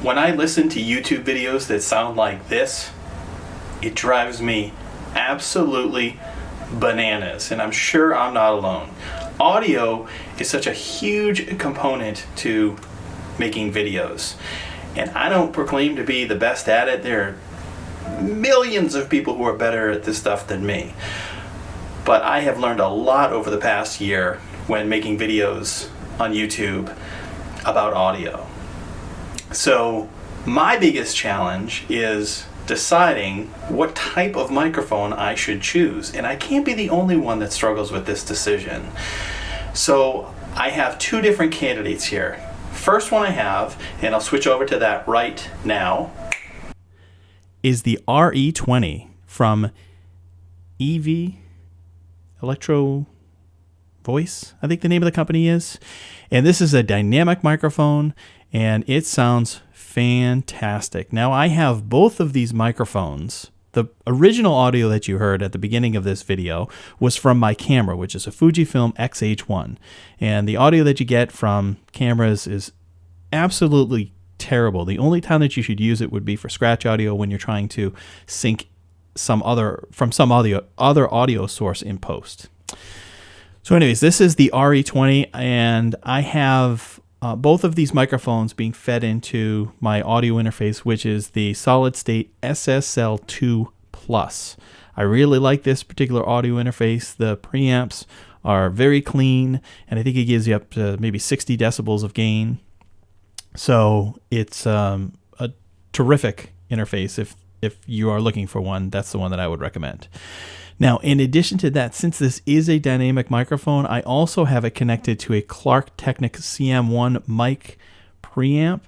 When I listen to YouTube videos that sound like this, it drives me absolutely bananas, and I'm sure I'm not alone. Audio is such a huge component to making videos, and I don't proclaim to be the best at it. There are millions of people who are better at this stuff than me, but I have learned a lot over the past year when making videos on YouTube about audio. So my biggest challenge is deciding what type of microphone I should choose, and I can't be the only one that struggles with this decision. So I have two different candidates here. First one I have, and I'll switch over to that right now, is the RE20 from ElectroVoice, I think the name of the company is. And this is a dynamic microphone, and it sounds fantastic. Now, I have both of these microphones. The original audio that you heard at the beginning of this video was from my camera, which is a Fujifilm X-H1. And the audio that you get from cameras is absolutely terrible. The only time that you should use it would be for scratch audio when you're trying to sync some other audio source in post. So anyways, this is the RE20, and I have both of these microphones being fed into my audio interface, which is the solid state SSL2 Plus. I really like this particular audio interface. The preamps are very clean, and I think it gives you up to maybe 60 decibels of gain. So it's a terrific interface. If you are looking for one, that's the one that I would recommend. Now, in addition to that, since this is a dynamic microphone, I also have it connected to a Clark Technic CM1 mic preamp,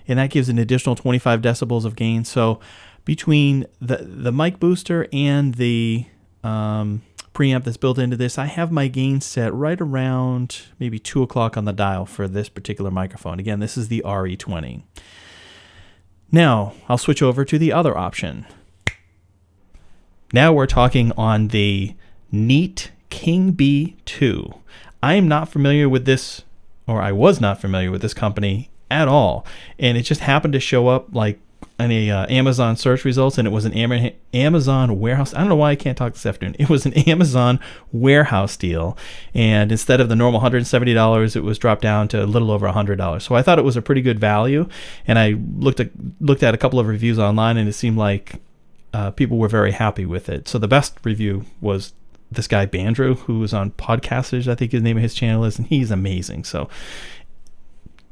and that gives an additional 25 decibels of gain. So between the mic booster and the preamp that's built into this, I have my gain set right around maybe 2 o'clock on the dial for this particular microphone. Again, this is the RE20. Now, I'll switch over to the other option. Now we're talking on the Neat King B2. I am not familiar with this, or I was not familiar with this company at all. And it just happened to show up like in a Amazon search results, and it was an Amazon warehouse. I don't know why I can't talk this afternoon. It was an Amazon warehouse deal. And instead of the normal $170, it was dropped down to a little over $100. So I thought it was a pretty good value. And I looked at a couple of reviews online, and it seemed like people were very happy with it. So the best review was this guy Bandrew, who was on Podcasters, I think the name of his channel is, and he's amazing. So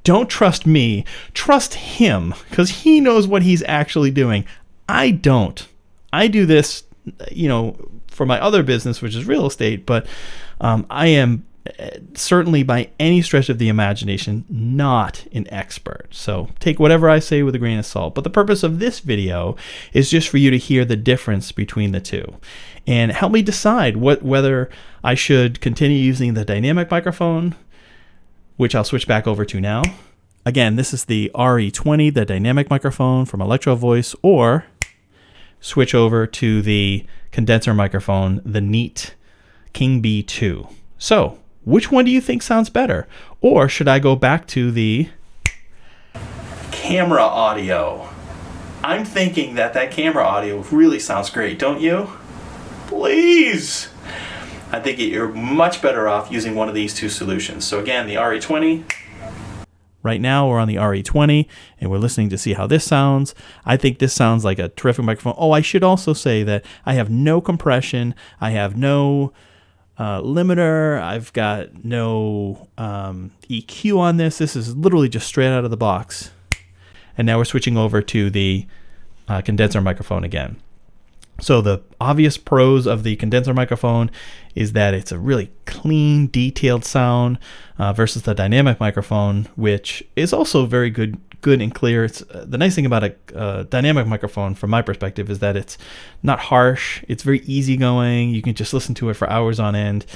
don't trust me, trust him, because he knows what he's actually doing. I don't. I do this, for my other business, which is real estate, but I am certainly by any stretch of the imagination not an expert. So take whatever I say with a grain of salt. But the purpose of this video is just for you to hear the difference between the two and help me decide whether I should continue using the dynamic microphone, which I'll switch back over to now. Again, this is the RE20, the dynamic microphone from ElectroVoice, or switch over to the condenser microphone, the Neat King B2. So which one do you think sounds better? Or should I go back to the camera audio? I'm thinking that camera audio really sounds great, don't you? Please! I think you're much better off using one of these two solutions. So again, the RE20. Right now we're on the RE20 and we're listening to see how this sounds. I think this sounds like a terrific microphone. Oh, I should also say that I have no compression. I have no limiter. I've got no EQ on this. This is literally just straight out of the box. And now we're switching over to the condenser microphone again. So the obvious pros of the condenser microphone is that it's a really clean, detailed sound versus the dynamic microphone, which is also very good and clear. It's the nice thing about a dynamic microphone, from my perspective, is that it's not harsh. It's very easygoing. You can just listen to it for hours on end.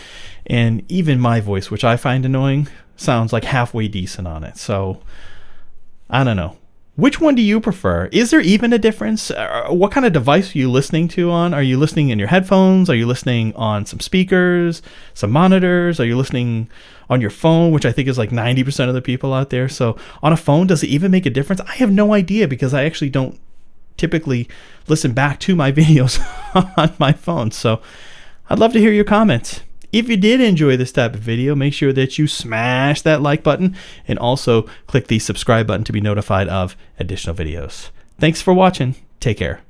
And even my voice, which I find annoying, sounds like halfway decent on it. So I don't know. Which one do you prefer? Is there even a difference? What kind of device are you listening to on? Are you listening in your headphones? Are you listening on some speakers, some monitors? Are you listening on your phone, which I think is like 90% of the people out there? So on a phone, does it even make a difference? I have no idea because I actually don't typically listen back to my videos on my phone. So I'd love to hear your comments. If you did enjoy this type of video, make sure that you smash that like button and also click the subscribe button to be notified of additional videos. Thanks for watching. Take care.